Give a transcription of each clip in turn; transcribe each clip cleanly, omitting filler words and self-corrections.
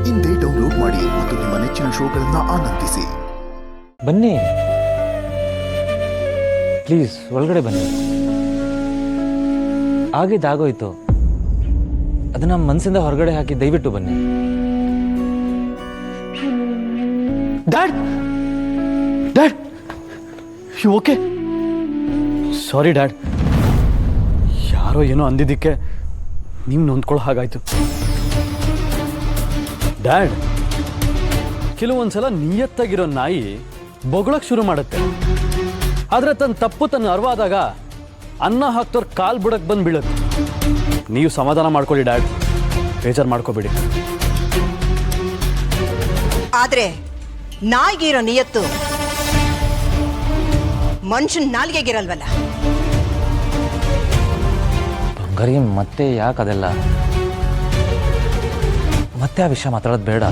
ಇಂದೇ ಡೌನ್ಲೋಡ್ ಮಾಡಿ ಮತ್ತು ನಿಮ್ಮ ನೆಚ್ಚಿನ ಶೋಗಳನ್ನು ಆನಂದಿಸಿ. ಬನ್ನಿ ಪ್ಲೀಸ್, ಒಳಗಡೆ ಬನ್ನಿ. ಆಗಿದ್ದಾಗೋಯ್ತು, ಅದನ್ನ ಮನಸ್ಸಿಂದ ಹೊರಗಡೆ ಹಾಕಿ ದಯವಿಟ್ಟು ಬನ್ನಿ. Dad dad, you okay? Sorry dad, ಯಾರೋ ಏನೋ ಅಂದಿದ್ದಕ್ಕೆ ನೀವು ನೊಂದ್ಕೊಳ್ಳೋ ಹಾಗಾಯ್ತು. ಡ್ಯಾಡ್, ಕೆಲವೊಂದ್ಸಲ ನಿಯತ್ತಾಗಿರೋ ನಾಯಿ ಬೊಗಳಕ್ಕೆ ಶುರು ಮಾಡುತ್ತೆ, ಆದರೆ ತನ್ನ ತಪ್ಪು ತನ್ನ ಅರಿವಾದಾಗ ಅನ್ನ ಹಾಕ್ತವ್ರು ಕಾಲು ಬುಡಕ್ಕೆ ಬಂದು ಬೀಳುತ್ತೆ. ನೀವು ಸಮಾಧಾನ ಮಾಡ್ಕೊಳ್ಳಿ ಡ್ಯಾಡ್, ಬೇಜಾರು ಮಾಡ್ಕೋಬೇಡಿ. ಆದ್ರೆ ನಾಯಿಗಿರೋ ನಿಯತ್ತು ಮನುಷ್ಯನ ನಾಲ್ಗೆಗಿರಲ್ವಲ್ಲ. ಬಂಗಾರಿ, ಮತ್ತೆ ಯಾಕೆ ಅದೆಲ್ಲ? ಮತ್ತೆ ಆ ವಿಷಯ ಮಾತಾಡೋದು ಬೇಡ.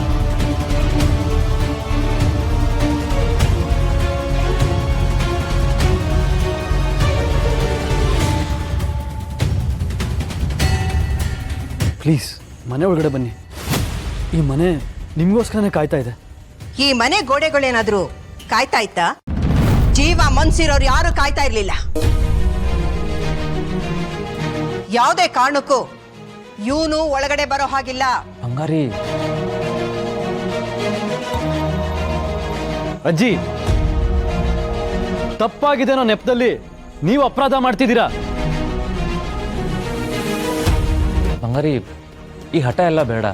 ಪ್ಲೀಸ್ ಮನೆ ಒಳಗಡೆ ಬನ್ನಿ. ಈ ಮನೆ ನಿಮಗೋಸ್ಕರನೇ ಕಾಯ್ತಾ ಇದೆ. ಈ ಮನೆ ಗೋಡೆಗಳೇನಾದ್ರೂ ಕಾಯ್ತಾ ಇತ್ತಾ? ಜೀವ ಮನ್ಸಿರೋರು ಯಾರು ಕಾಯ್ತಾ ಇರ್ಲಿಲ್ಲ. ಯಾವುದೇ ಕಾರಣಕ್ಕೂ ಇವನು ಒಳಗಡೆ ಬರೋ ಹಾಗಿಲ್ಲ. ಬಂಗಾರಿ, ಅಜ್ಜಿ, ತಪ್ಪಾಗಿದೆ ಅನ್ನೋ ನೆಪದಲ್ಲಿ ನೀವು ಅಪರಾಧ ಮಾಡ್ತಿದ್ದೀರಾ. ಬಂಗಾರಿ, ಈ ಹಠ ಎಲ್ಲ ಬೇಡ.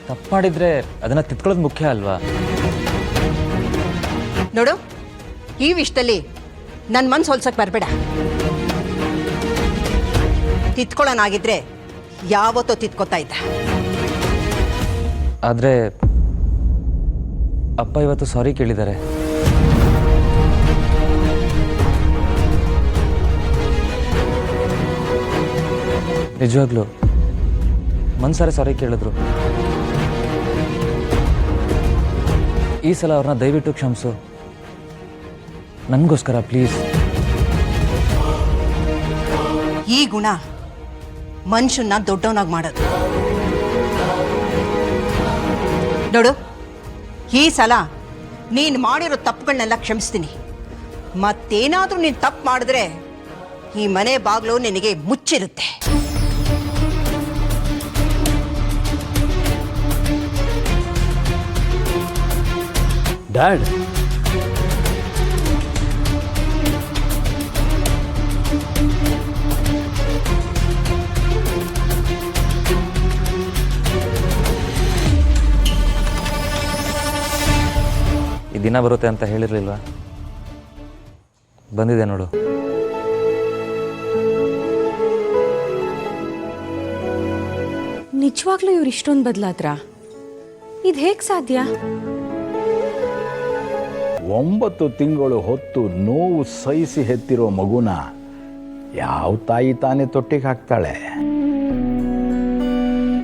ತಪ್ಪು ಮಾಡಿದ್ರೆ ಅದನ್ನ ತಿದ್ಕೊಳ್ಳೋದು ಮುಖ್ಯ ಅಲ್ವಾ? ನೋಡು, ಈ ವಿಷಯದಲ್ಲಿ ನನ್ನ ಮನ್ಸು ಹೊಲ್ಸಕ್ ಬರಬೇಡ. ತಿತ್ಕೊಳ್ಳೋನಾಗಿದ್ರೆ ಯಾವತ್ತೋ ತಿತ್ಕೋತಾ ಇದ್ದ. ಆದ್ರೆ ಅಪ್ಪ ಇವತ್ತು ಸಾರಿ ಕೇಳಿದ್ದಾರೆ. ನಿಜವಾಗ್ಲೂ ಮನ್ಸಾರೆ ಸಾರಿ ಕೇಳಿದ್ರು. ಈ ಸಲ ಅವ್ರನ್ನ ದಯವಿಟ್ಟು ಕ್ಷಮಿಸು, ನನಗೋಸ್ಕರ ಪ್ಲೀಸ್. ಈ ಗುಣ ಮನುಷ್ಯನ್ನ ದೊಡ್ಡವನಾಗಿ ಮಾಡೋದು. ನೋಡು, ಈ ಸಲ ನೀನು ಮಾಡಿರೋ ತಪ್ಪುಗಳನ್ನೆಲ್ಲ ಕ್ಷಮಿಸ್ತೀನಿ. ಮತ್ತೇನಾದ್ರೂ ನೀನು ತಪ್ಪು ಮಾಡಿದ್ರೆ ಈ ಮನೆ ಬಾಗಿಲು ನಿನಗೆ ಮುಚ್ಚಿರುತ್ತೆ. ಡ್ಯಾಡ್, ಈ ದಿನ ಬರುತ್ತೆ ಅಂತ ಹೇಳಿರ್ಲಿಲ್ವಾ? ಬಂದಿದೆ ನೋಡು. ನಿಜವಾಗ್ಲೂ ಇವ್ರು ಇಷ್ಟೊಂದು ಬದಲಾದ್ರ? ಇದು ಹೇಗೆ ಸಾಧ್ಯ? 9 ತಿಂಗಳು ಹೊತ್ತು ನೋವು ಸಹಿಸಿ ಹೆತ್ತಿರೋ ಮಗುನ ಯಾವ ತಾಯಿ ತಾನೇ ತೊಟ್ಟಿಗೆ ಹಾಕ್ತಾಳೆ?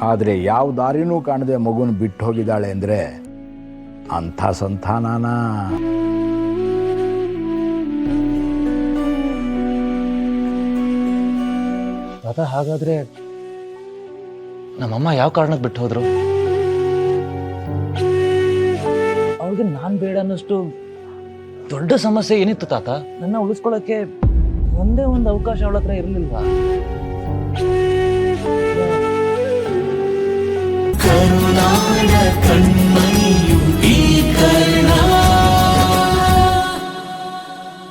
ಆದರೆ ಯಾವ ದಾರಿನೂ ಕಾಣದೆ ಮಗುನ ಬಿಟ್ಟು ಹೋಗಿದ್ದಾಳೆ ಅಂದರೆ ಅಂಥ ಸಂತಾನನ? ಅದ ಹಾಗಾದ್ರೆ ನಮ್ಮಮ್ಮ ಯಾವ ಕಾರಣಕ್ಕೆ ಬಿಟ್ಟು ಹೋದ್ರು? ಅವ್ರಿಗೆ ನಾನ್ ಬೇಡ ಅನ್ನೋಷ್ಟು ದೊಡ್ಡ ಸಮಸ್ಯೆ ಏನಿತ್ತು ತಾತ? ನನ್ನ ಉಳಿಸ್ಕೊಳ್ಳೋಕೆ ಒಂದೇ ಒಂದು ಅವಕಾಶ ಅವಳ ಹತ್ರ ಇರಲಿಲ್ವಾ? ಕರುನಾಡ